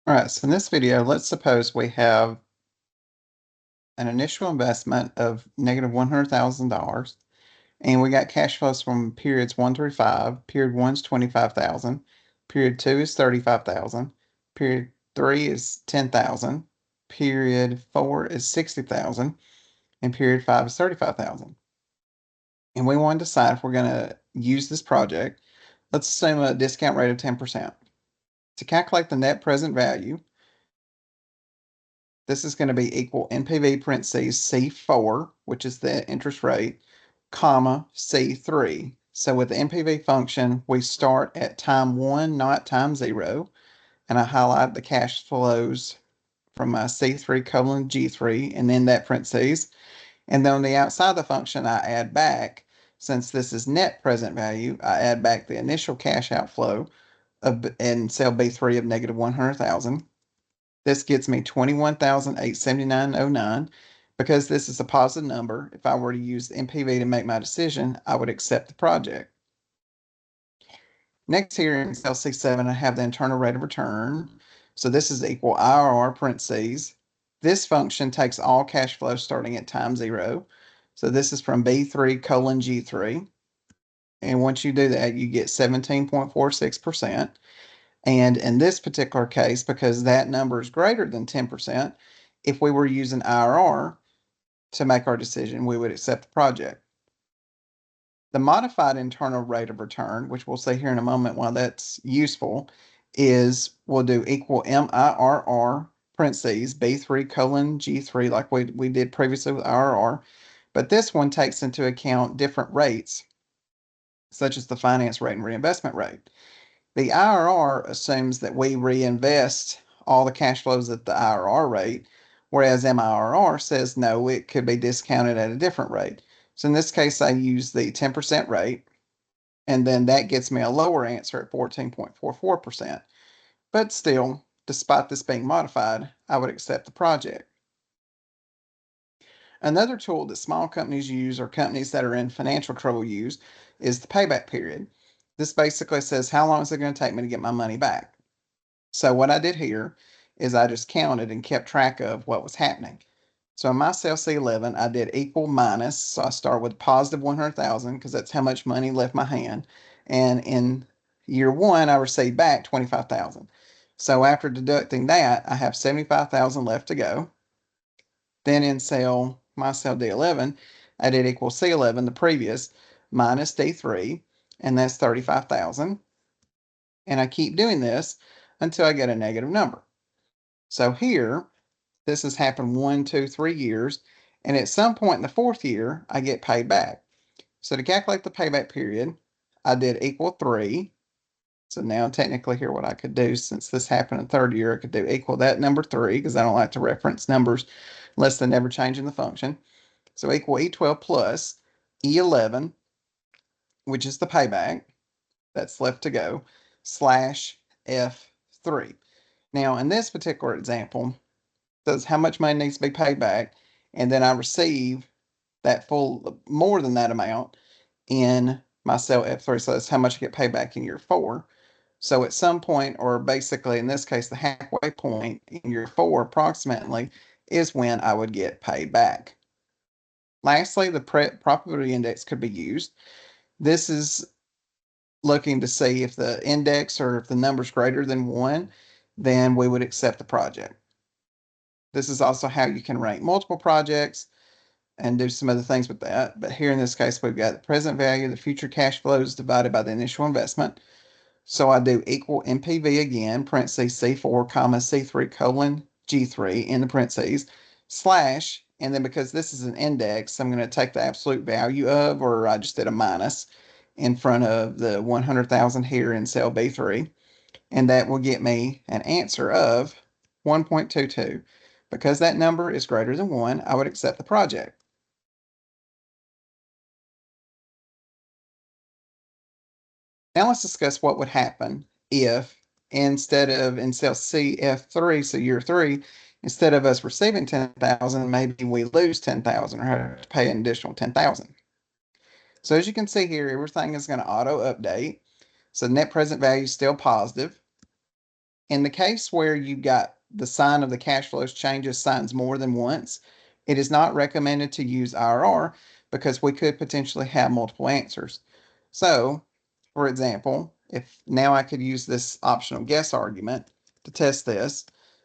All right, so in this video, let's suppose we have an initial investment of negative $100,000, and we got cash flows from periods 1 through 5. Period 1 is 25,000, period 2 is 35,000, period 3 is 10,000, period 4 is 60,000, and period 5 is 35,000. And we want to decide if we're going to use this project. Let's assume a discount rate of 10%. To calculate the net present value, this is going to be equal NPV parentheses C4, which is the interest rate, comma C3. So with the NPV function, we start at time 1, not time 0. And I highlight the cash flows from my C3 colon G3 and then that parentheses. And then on the outside of the function, I add back, since this is net present value, I add back the initial cash outflow in cell B3 of negative 100,000. This gets me 21,879.09. Because this is a positive number, if I were to use the NPV to make my decision, I would accept the project. Next here in cell C7, I have the internal rate of return. So this is equal IRR parentheses. This function takes all cash flow starting at time 0. So this is from B3 colon G3. And once you do that, you get 17.46%. And in this particular case, because that number is greater than 10%, if we were using IRR to make our decision, we would accept the project. The modified internal rate of return, which we'll see here in a moment why that's useful, is we'll do equal MIRR parentheses B3 colon G3 like we did previously with IRR. But this one takes into account different rates, such as the finance rate and reinvestment rate. The IRR assumes that we reinvest all the cash flows at the IRR rate, whereas MIRR says no, it could be discounted at a different rate. So in this case, I use the 10% rate, and then that gets me a lower answer at 14.44%. But still, despite this being modified, I would accept the project. Another tool that small companies use or companies that are in financial trouble use is the payback period. This basically says how long is it going to take me to get my money back? So what I did here is I just counted and kept track of what was happening. So in my cell C11, I did equal minus. So I start with positive 100,000 because that's how much money left my hand. And in year 1, I received back 25,000. So after deducting that, I have 75,000 left to go. Then in my cell D11, I did equal C11, the previous, minus D3, and that's 35,000. And I keep doing this until I get a negative number. So here, this has happened 1, 2, 3 years, and at some point in the 4th year, I get paid back. So to calculate the payback period, I did equal 3. So now technically here what I could do, since this happened in the 3rd year, I could do equal that number 3, because I don't like to reference numbers less than never changing the function. So equal E12 plus E11, which is the payback that's left to go, slash F3. Now, in this particular example, it says how much money needs to be paid back, and then I receive that full, more than that amount in my cell F3. So that's how much I get paid back in year 4. So at some point, or basically in this case, the halfway point in year 4 approximately, is when I would get paid back. Lastly, the profitability index could be used. This is looking to see if the index or if the number is greater than 1, then we would accept the project. This is also how you can rank multiple projects and do some other things with that. But here in this case, we've got the present value, the future cash flows divided by the initial investment. So I do equal NPV again, parentheses C4, comma C3 colon G3 in the parentheses, slash, and then because this is an index, I'm going to take the absolute value of, or I just did a minus in front of the 100,000 here in cell B3, and that will get me an answer of 1.22. Because that number is greater than 1, I would accept the project. Now let's discuss what would happen if instead of in cell CF3, so year 3, instead of us receiving 10,000, maybe we lose 10,000 or have to pay an additional 10,000. So as you can see here, everything is going to auto update. So net present value is still positive. In the case where you got the sign of the cash flows changes signs more than once, it is not recommended to use IRR because we could potentially have multiple answers. So, for example, if now I could use this optional guess argument to test this.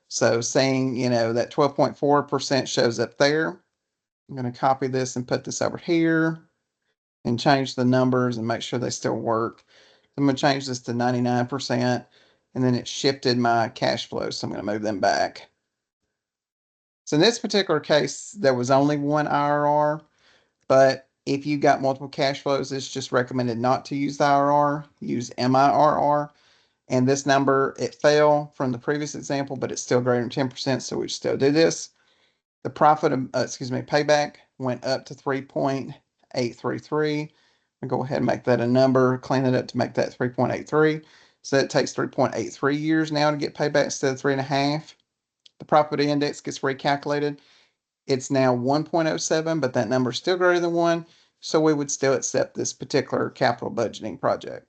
So saying, that 12.4% shows up there. I'm going to copy this and put this over here and change the numbers and make sure they still work. I'm going to change this to 99%, and then it shifted my cash flow, so I'm going to move them back. So in this particular case, there was only one IRR, but if you got multiple cash flows, it's just recommended not to use the IRR, use MIRR. And this number, it fell from the previous example, but it's still greater than 10%, so we still do this. The payback went up to 3.833. I'll go ahead and make that a number, clean it up to make that 3.83. So it takes 3.83 years now to get payback instead of 3.5. The profitability index gets recalculated. It's now 1.07, but that number is still greater than 1. So we would still accept this particular capital budgeting project.